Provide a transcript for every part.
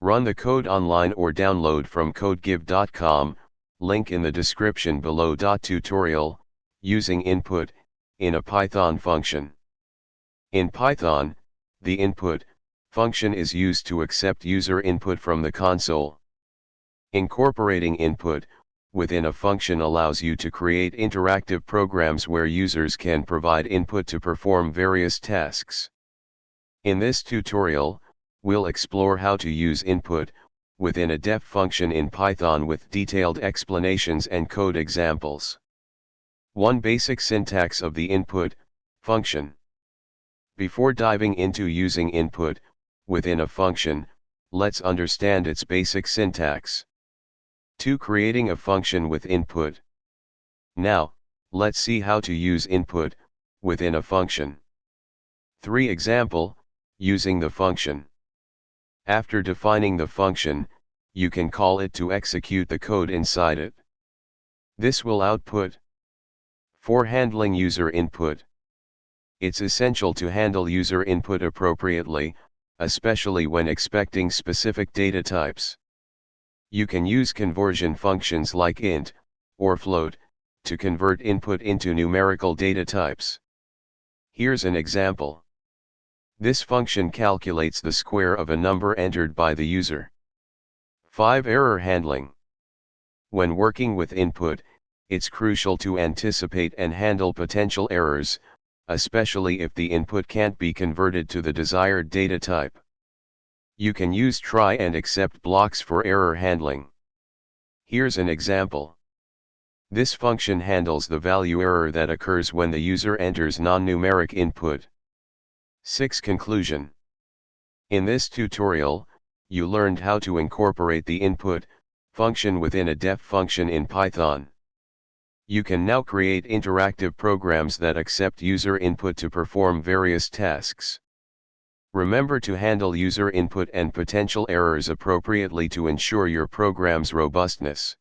Run the code online or download from codegive.com, link in the description below. Tutorial, using input, in a Python function. In Python, the input function is used to accept user input from the console. Incorporating input within a function allows you to create interactive programs where users can provide input to perform various tasks. In this tutorial, we'll explore how to use input within a def function in Python with detailed explanations and code examples. One basic syntax of the input function. Before diving into using input within a function, let's understand its basic syntax. 2. Creating a function with input. Now, let's see how to use input within a function. 3. Example, using the function. After defining the function, you can call it to execute the code inside it. This will output. 4. Handling user input. It's essential to handle user input appropriately, especially when expecting specific data types. You can use conversion functions like int or float to convert input into numerical data types. Here's an example. This function calculates the square of a number entered by the user. 5. Error handling. When working with input, it's crucial to anticipate and handle potential errors, especially if the input can't be converted to the desired data type. You can use try and except blocks for error handling. Here's an example. This function handles the value error that occurs when the user enters non-numeric input. 6. Conclusion. In this tutorial, you learned how to incorporate the input function within a def function in Python. You can now create interactive programs that accept user input to perform various tasks. Remember to handle user input and potential errors appropriately to ensure your program's robustness.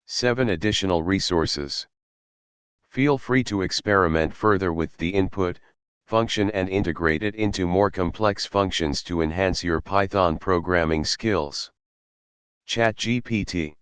7. Additional resources. Feel free to experiment further with the input function and integrate it into more complex functions to enhance your Python programming skills. ChatGPT.